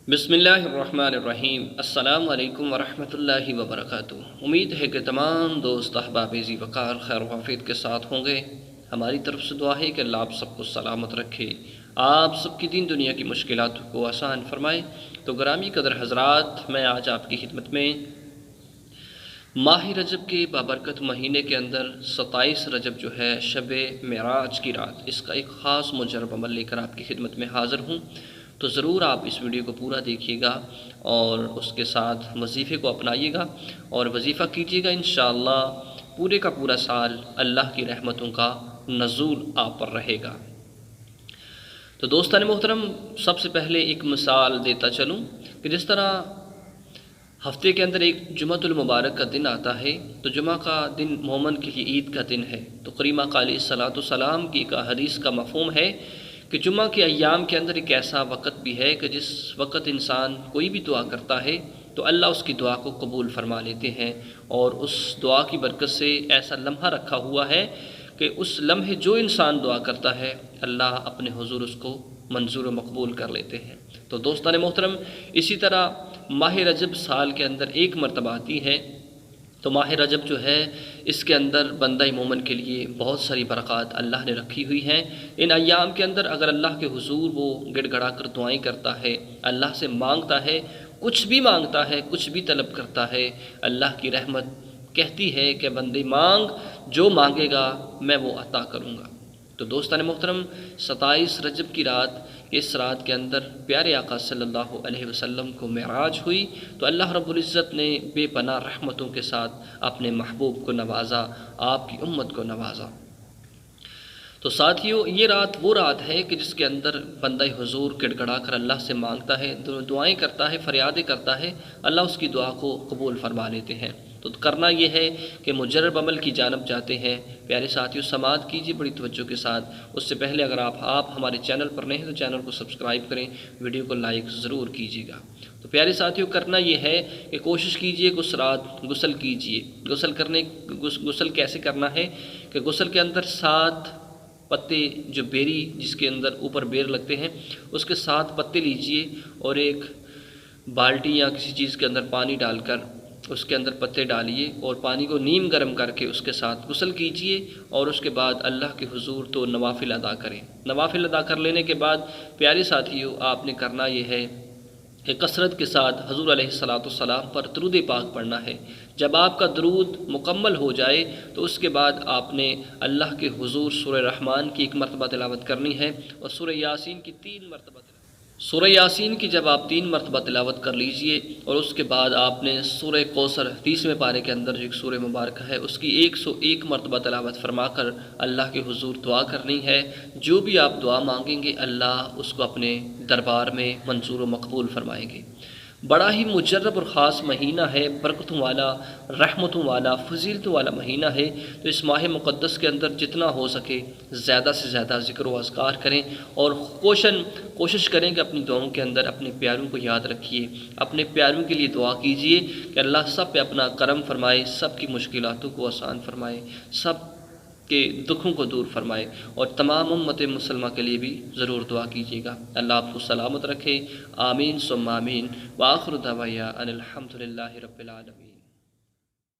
بسم اللہ الرحمن الرحیم۔ السلام علیکم ورحمۃ اللہ وبرکاتہ۔ امید ہے کہ تمام دوست احباب ذی وقار خیر و عافیت کے ساتھ ہوں گے۔ ہماری طرف سے دعا ہے کہ اللہ آپ سب کو سلامت رکھے، آپ سب کی دین دنیا کی مشکلات کو آسان فرمائے۔ تو گرامی قدر حضرات، میں آج آپ کی خدمت میں ماہ رجب کے بابرکت مہینے کے اندر 27 رجب جو ہے شب معراج کی رات، اس کا ایک خاص مجرب عمل لے کر آپ کی خدمت میں حاضر ہوں۔ تو ضرور آپ اس ویڈیو کو پورا دیکھیے گا اور اس کے ساتھ وظیفے کو اپنائیے گا اور وظیفہ کیجیے گا۔ انشاءاللہ پورے کا پورا سال اللہ کی رحمتوں کا نزول آپ پر رہے گا۔ تو دوستان محترم، سب سے پہلے ایک مثال دیتا چلوں کہ جس طرح ہفتے کے اندر ایک جمعۃ المبارک کا دن آتا ہے، تو جمعہ کا دن مومن کے لیے عید کا دن ہے۔ تو کریمہ علیہ الصلوۃ والسلام کی ایک حدیث کا مفہوم ہے کہ جمعہ کے ایام کے اندر ایک ایسا وقت بھی ہے کہ جس وقت انسان کوئی بھی دعا کرتا ہے تو اللہ اس کی دعا کو قبول فرما لیتے ہیں، اور اس دعا کی برکت سے ایسا لمحہ رکھا ہوا ہے کہ اس لمحے جو انسان دعا کرتا ہے اللہ اپنے حضور اس کو منظور و مقبول کر لیتے ہیں۔ تو دوستان محترم، اسی طرح ماہ رجب سال کے اندر ایک مرتبہ آتی ہے۔ تو ماہ رجب جو ہے اس کے اندر بندہ مومن کے لیے بہت ساری برکات اللہ نے رکھی ہوئی ہیں۔ ان ایام کے اندر اگر اللہ کے حضور وہ گڑ گڑا کر دعائیں کرتا ہے، اللہ سے مانگتا ہے، کچھ بھی مانگتا ہے، کچھ بھی طلب کرتا ہے، اللہ کی رحمت کہتی ہے کہ بندے مانگ، جو مانگے گا میں وہ عطا کروں گا۔ تو دوستان محترم، 27 رجب کی رات، اس رات کے اندر پیارے آقا صلی اللہ علیہ وسلم کو معراج ہوئی، تو اللہ رب العزت نے بے پناہ رحمتوں کے ساتھ اپنے محبوب کو نوازا، آپ کی امت کو نوازا۔ تو ساتھیو، یہ رات وہ رات ہے کہ جس کے اندر بندہ حضور گڑ گڑا کر اللہ سے مانگتا ہے، دعائیں کرتا ہے، فریادیں کرتا ہے، اللہ اس کی دعا کو قبول فرما لیتے ہیں۔ تو کرنا یہ ہے کہ مجرب عمل کی جانب جاتے ہیں۔ پیارے ساتھیو، سماعت کیجیے بڑی توجہ کے ساتھ۔ اس سے پہلے اگر آپ ہمارے چینل پر نئے ہیں تو چینل کو سبسکرائب کریں، ویڈیو کو لائک ضرور کیجیے گا۔ تو پیارے ساتھیو، کرنا یہ ہے کہ کوشش کیجیے کہ اس رات غسل کیجیے۔ غسل کیسے کرنا ہے کہ غسل کے اندر 7 پتے، جو بیری جس کے اندر اوپر بیر لگتے ہیں، اس کے 7 پتے لیجئے اور ایک بالٹی یا کسی چیز کے اندر پانی ڈال کر اس کے اندر پتے ڈالیے اور پانی کو نیم گرم کر کے اس کے ساتھ غسل کیجئے، اور اس کے بعد اللہ کے حضور تو نوافل ادا کریں۔ نوافل ادا کر لینے کے بعد پیارے ساتھیو، آپ نے کرنا یہ ہے کہ کثرت کے ساتھ حضور علیہ الصلوۃ والسلام پر درود پاک پڑھنا ہے۔ جب آپ کا درود مکمل ہو جائے تو اس کے بعد آپ نے اللہ کے حضور سورہ رحمان کی 1 مرتبہ تلاوت کرنی ہے، اور سورہ یاسین کی 3 مرتبہ تلاوت۔ سورہ یاسین کی جب آپ 3 مرتبہ تلاوت کر لیجئے، اور اس کے بعد آپ نے سورہ کوثر 30ویں پارے کے اندر جو ایک سورہ مبارکہ ہے اس کی 101 مرتبہ تلاوت فرما کر اللہ کے حضور دعا کرنی ہے۔ جو بھی آپ دعا مانگیں گے اللہ اس کو اپنے دربار میں منظور و مقبول فرمائیں گے۔ بڑا ہی مجرب اور خاص مہینہ ہے، برکتوں والا، رحمتوں والا، فضیلتوں والا مہینہ ہے۔ تو اس ماہ مقدس کے اندر جتنا ہو سکے زیادہ سے زیادہ ذکر و اذکار کریں، اور کوشش کریں کہ اپنی دعاؤں کے اندر اپنے پیاروں کو یاد رکھیے، اپنے پیاروں کے لیے دعا کیجیے کہ اللہ سب پہ اپنا کرم فرمائے، سب کی مشکلاتوں کو آسان فرمائے، سب کے دکھوں کو دور فرمائے، اور تمام امت مسلمہ کے لیے بھی ضرور دعا کیجیے گا۔ اللہ آپ کو سلامت رکھے، آمین ثم آمین، وآخر دعوانا ان الحمد للہ رب العالمین۔